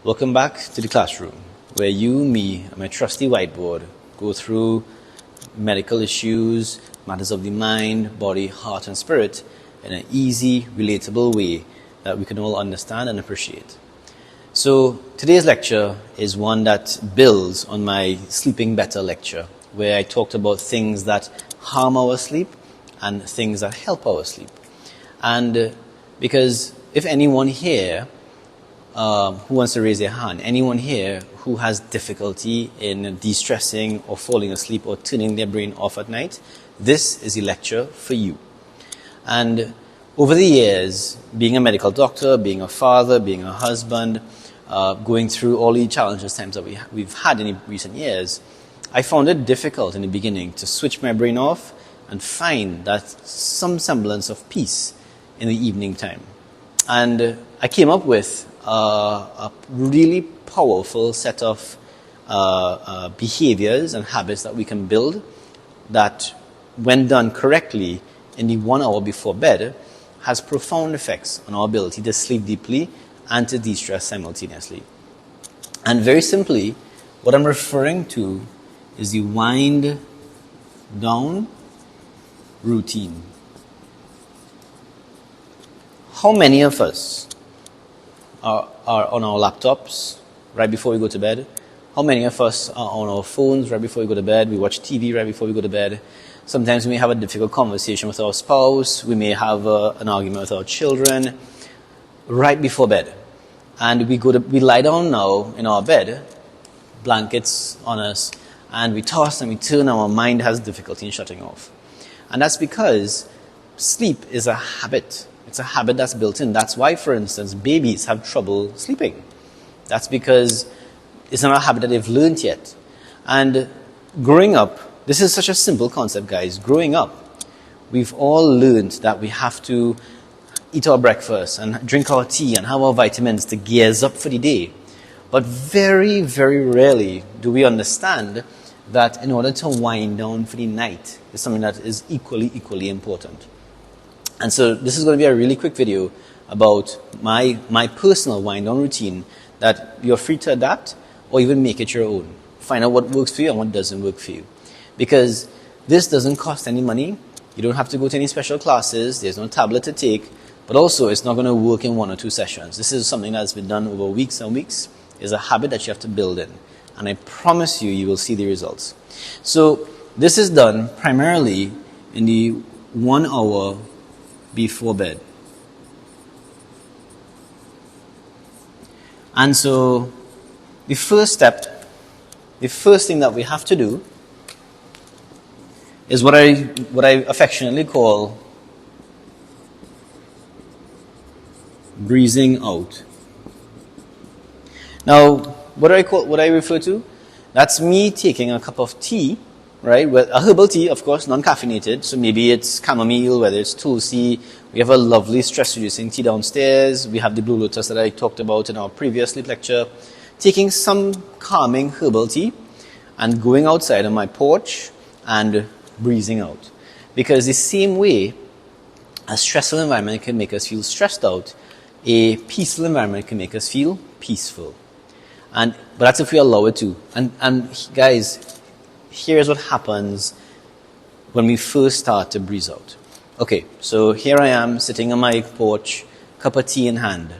Welcome back to the classroom, where you, me, and my trusty whiteboard go through medical issues, matters of the mind, body, heart, and spirit in an easy, relatable way that we can all understand and appreciate. So today's lecture is one that builds on my Sleeping Better lecture, where I talked about things that harm our sleep and things that help our sleep. And because if anyone here who wants to raise their hand, anyone here who has difficulty in de-stressing or falling asleep or turning their brain off at night, this is a lecture for you. And over the years, being a medical doctor, being a father, being a husband, going through all the challenges times that we've had in recent years, I found it difficult in the beginning to switch my brain off and find that some semblance of peace in the evening time. And I came up with a really powerful set of behaviors and habits that we can build that, when done correctly in the 1 hour before bed, has profound effects on our ability to sleep deeply and to de-stress simultaneously. And very simply, what I'm referring to is the wind down routine. How many of us are on our laptops right before we go to bed? How many of us are on our phones right before we go to bed? We watch TV right before we go to bed. Sometimes we may have a difficult conversation with our spouse. We may have an argument with our children right before bed. And we lie down now in our bed, blankets on us, and we toss and we turn, and our mind has difficulty in shutting off. And that's because sleep is a habit. It's a habit that's built in. That's why, for instance, babies have trouble sleeping. That's because it's not a habit that they've learned yet. And growing up, this is such a simple concept, guys. Growing up, we've all learned that we have to eat our breakfast and drink our tea and have our vitamins to gear us up for the day. But very, very rarely do we understand that in order to wind down for the night is something that is equally important. And so this is going to be a really quick video about my personal wind down routine that you're free to adapt or even make it your own. Find out what works for you and what doesn't work for you. Because this doesn't cost any money. You don't have to go to any special classes. There's no tablet to take. But also, it's not going to work in 1 or 2 sessions. This is something that's been done over weeks and weeks. It's a habit that you have to build in. And I promise you, you will see the results. So this is done primarily in the 1 hour before bed. And so the first thing that we have to do is what I affectionately call breathing out. Now, what I refer to? That's me taking a cup of tea, right? Well, a herbal tea, of course, non-caffeinated. So maybe it's chamomile, whether it's tulsi. We have a lovely stress-reducing tea downstairs. We have the blue lotus that I talked about in our previous sleep lecture. Taking some calming herbal tea and going outside on my porch and breathing out. Because the same way a stressful environment can make us feel stressed out, a peaceful environment can make us feel peaceful. But that's if we allow it to. And guys, here's what happens when we first start to breathe out. Okay, so here I am sitting on my porch, cup of tea in hand.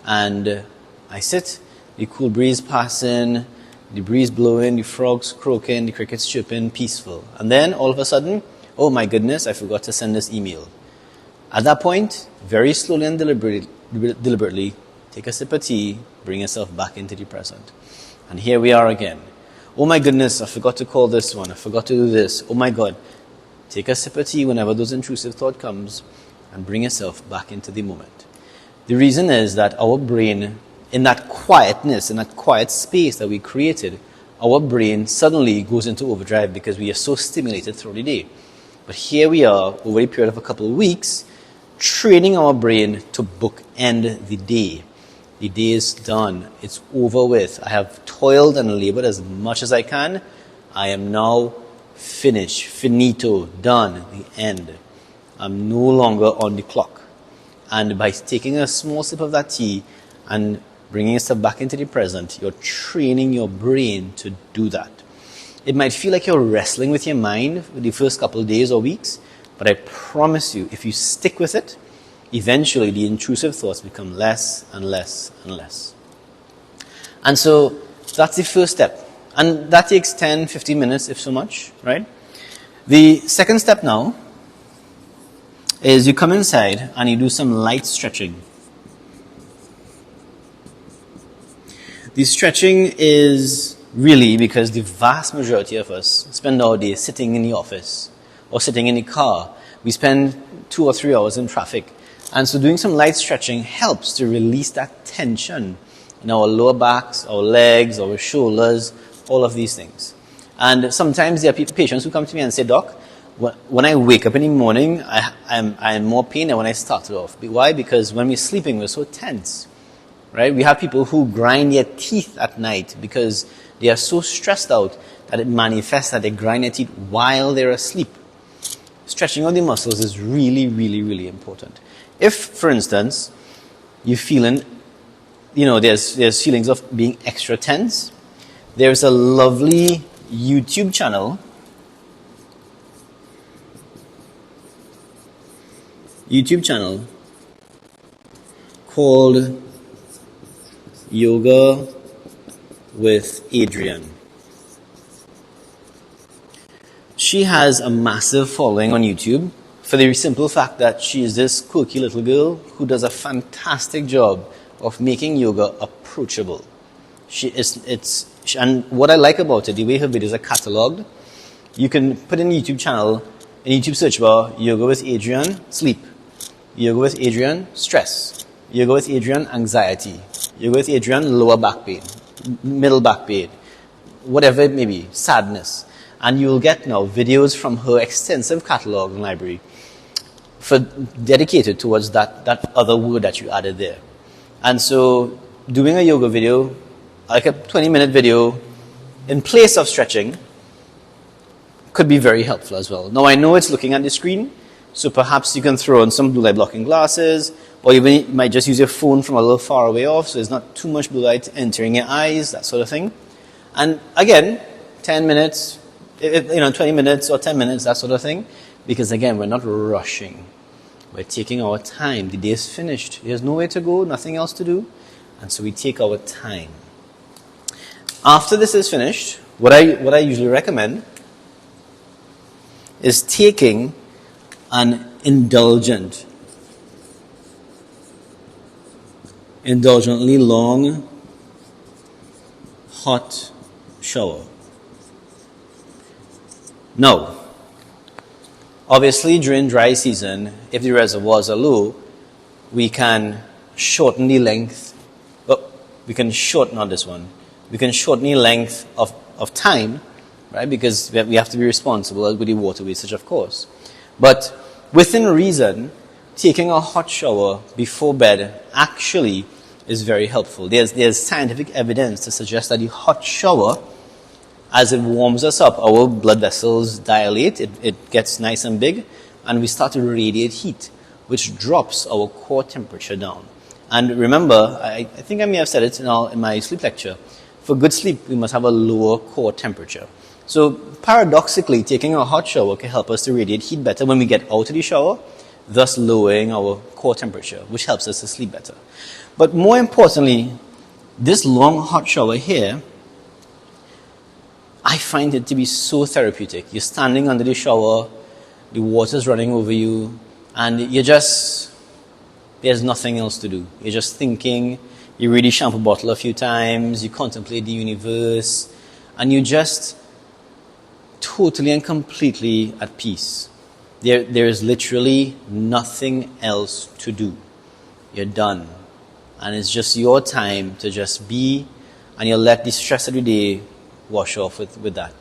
And I sit, the cool breeze passing, the breeze blowing, the frogs croaking, the crickets chirping, peaceful. And then all of a sudden, oh my goodness, I forgot to send this email. At that point, very slowly and deliberately, take a sip of tea, bring yourself back into the present. And here we are again. Oh my goodness, I forgot to call this one. I forgot to do this. Oh my God. Take a sip of tea whenever those intrusive thought comes and bring yourself back into the moment. The reason is that our brain, in that quietness, in that quiet space that we created, our brain suddenly goes into overdrive because we are so stimulated throughout the day. But here we are, over a period of a couple of weeks, training our brain to bookend the day. The day is done. It's over with. I have toiled and labored as much as I can. I am now finished, finito, done, the end. I'm no longer on the clock. And by taking a small sip of that tea and bringing yourself back into the present, you're training your brain to do that. It might feel like you're wrestling with your mind for the first couple of days or weeks, but I promise you, if you stick with it, eventually the intrusive thoughts become less and less and less. And so that's the first step. And that takes 10, 15 minutes, if so much, right? The second step now is you come inside and you do some light stretching. The stretching is really because the vast majority of us spend our day sitting in the office or sitting in the car. We spend 2 or 3 hours in traffic. And so doing some light stretching helps to release that tension in our lower backs, our legs, our shoulders, all of these things. And sometimes there are patients who come to me and say, Doc, when I wake up in the morning, I'm in more pain than when I started off. Why? Because when we're sleeping, we're so tense. Right? We have people who grind their teeth at night because they are so stressed out that it manifests that they grind their teeth while they're asleep. Stretching out the muscles is really, really, really important. If, for instance, you're feeling, there's feelings of being extra tense, there's a lovely YouTube channel called Yoga with Adriene. She has a massive following on YouTube for the simple fact that she is this quirky little girl who does a fantastic job of making yoga approachable. And what I like about it, the way her videos are catalogued, you can put in YouTube channel, in YouTube search bar, Yoga with Adriene, sleep. Yoga with Adriene, stress. Yoga with Adriene, anxiety. Yoga with Adriene, lower back pain, middle back pain, whatever it may be, sadness. And you'll get now videos from her extensive catalog and library dedicated towards that other word that you added there. And so doing a yoga video, like a 20-minute video, in place of stretching, could be very helpful as well. Now I know it's looking at the screen, so perhaps you can throw in some blue light blocking glasses, or even you might just use your phone from a little far away off, so there's not too much blue light entering your eyes, that sort of thing. And again, 10 minutes, 20 minutes or 10 minutes, that sort of thing. Because again, we're not rushing. We're taking our time. The day is finished. There's nowhere to go, nothing else to do. And so we take our time. After this is finished, what I usually recommend is taking an indulgently long, hot shower. Now, obviously during dry season, if the reservoirs are low, we can shorten the length, but we can shorten on this one. We can shorten the length of time, right? Because we have to be responsible with the water wastage, of course. But within reason, taking a hot shower before bed actually is very helpful. There's scientific evidence to suggest that the hot shower, as it warms us up, our blood vessels dilate, it gets nice and big, and we start to radiate heat, which drops our core temperature down. And remember, I think I may have said it in my sleep lecture, for good sleep, we must have a lower core temperature. So paradoxically, taking a hot shower can help us to radiate heat better when we get out of the shower, thus lowering our core temperature, which helps us to sleep better. But more importantly, this long hot shower here, I find it to be so therapeutic. You're standing under the shower, the water's running over you, and there's nothing else to do. You're just thinking, you read the shampoo bottle a few times, you contemplate the universe, and you're just totally and completely at peace. There is literally nothing else to do. You're done. And it's just your time to just be, and you'll let the stress of the day wash off with that.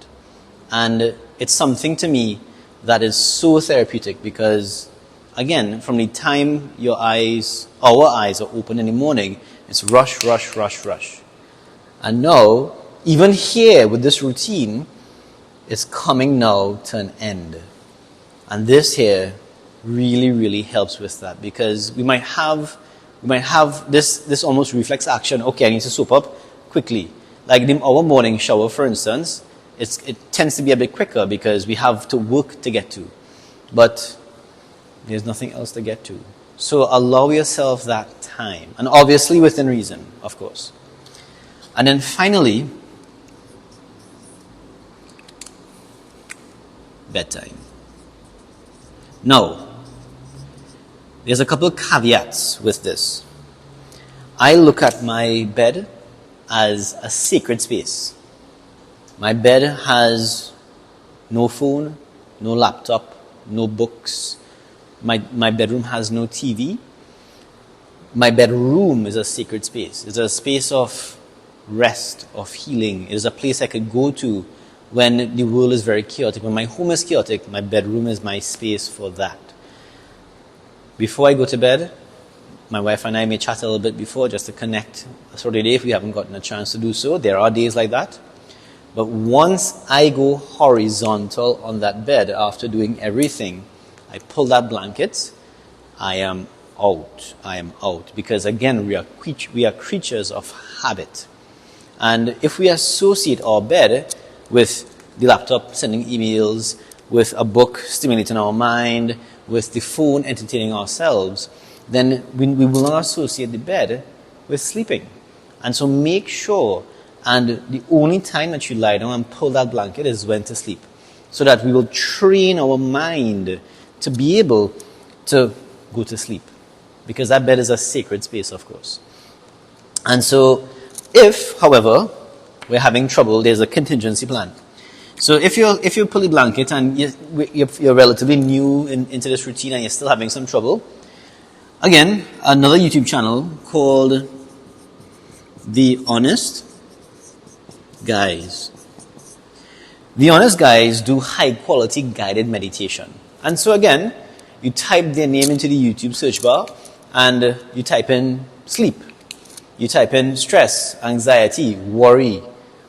And it's something to me that is so therapeutic because, again, from the time our eyes are open in the morning, it's rush, rush, rush, rush. And now, even here with this routine, it's coming now to an end. And this here really, really helps with that, because we might have this almost reflex action. Okay, I need to soap up quickly. Like our morning shower, for instance, it tends to be a bit quicker because we have to work to get to. But there's nothing else to get to. So allow yourself that time. And obviously within reason, of course. And then finally, bedtime. Now, there's a couple of caveats with this. I look at my bed as a sacred space. My bed has no phone, no laptop, no books. My bedroom has no TV. My bedroom is a sacred space. It's a space of rest, of healing. It is a place I could go to when the world is very chaotic. When my home is chaotic, my bedroom is my space for that. Before I go to bed, my wife and I may chat a little bit before just to connect throughout the day if we haven't gotten a chance to do so. There are days like that. But once I go horizontal on that bed after doing everything, I pull that blanket, I am out. I am out. Because again, we are creatures of habit. And if we associate our bed with the laptop sending emails, with a book stimulating our mind, with the phone entertaining ourselves, then we will not associate the bed with sleeping. And so make sure, and the only time that you lie down and pull that blanket is when to sleep, so that we will train our mind to be able to go to sleep. Because that bed is a sacred space, of course. And so, if, however, we're having trouble, there's a contingency plan. So if you pull the blanket and you're relatively new into this routine and you're still having some trouble, again, another YouTube channel called The Honest Guys. The Honest Guys do high quality guided meditation. And so again, you type their name into the YouTube search bar and you type in sleep. You type in stress, anxiety, worry,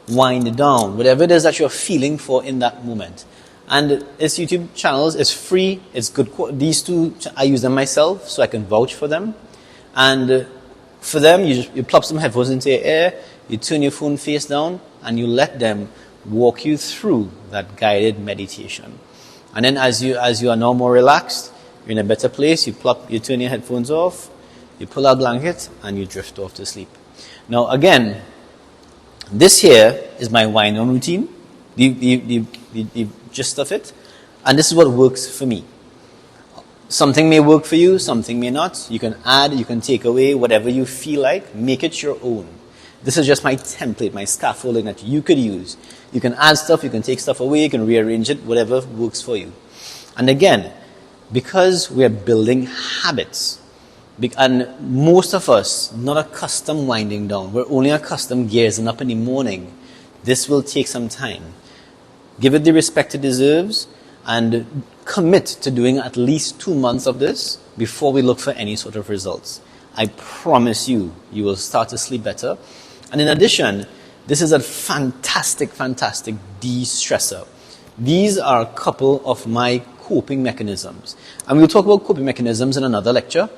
wind down, whatever it is that you're feeling for in that moment. And this YouTube channels is free, it's good. These two, I use them myself, so I can vouch for them. And for them, you plop some headphones into your ear, you turn your phone face down, and you let them walk you through that guided meditation. And then as you are now more relaxed, you're in a better place, you turn your headphones off, you pull out a blanket, and you drift off to sleep. Now again, this here is my wind down routine, the gist of it, and this is what works for me. Something may work for you, something may not. You can add, you can take away, whatever you feel like, make it your own. This is just my template, my scaffolding that you could use. You can add stuff, you can take stuff away, you can rearrange it, whatever works for you. And again, because we are building habits, and most of us not accustomed winding down, we're only accustomed gazing up in the morning, this will take some time. Give it the respect it deserves and commit to doing at least 2 months of this before we look for any sort of results. I promise you, you will start to sleep better. And in addition, this is a fantastic, fantastic de-stressor. These are a couple of my coping mechanisms. And we'll talk about coping mechanisms in another lecture,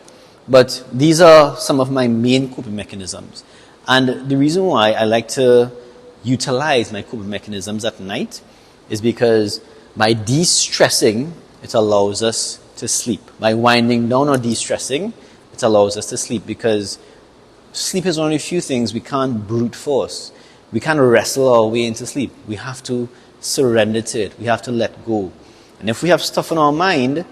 but these are some of my main coping mechanisms. And the reason why I like to utilize my coping mechanisms at night is because by de-stressing, it allows us to sleep. By winding down or de-stressing, it allows us to sleep, because sleep is one of the few things we can't brute force. We can't wrestle our way into sleep. We have to surrender to it. We have to let go. And if we have stuff on our mind,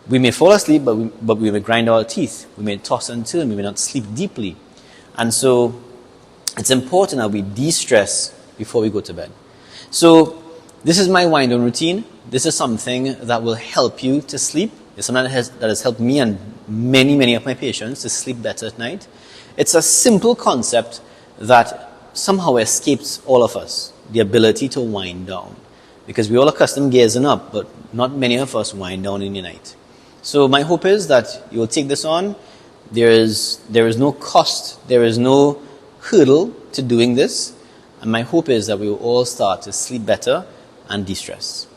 we may fall asleep, but we may grind our teeth. We may toss and turn. We may not sleep deeply. And so it's important that we de-stress before we go to bed. So this is my wind down routine. This is something that will help you to sleep. It's something that has helped me and many, many of my patients to sleep better at night. It's a simple concept that somehow escapes all of us, the ability to wind down. Because we're all accustomed gazing up, but not many of us wind down in the night. So my hope is that you will take this on. There is no cost, there is no hurdle to doing this. And my hope is that we will all start to sleep better and de-stress.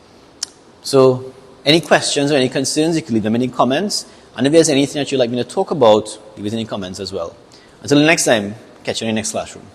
So Any questions or any concerns, you can leave them in the comments. And if there's anything that you'd like me to talk about, leave it in the comments as well. Until the next time, catch you in the next classroom.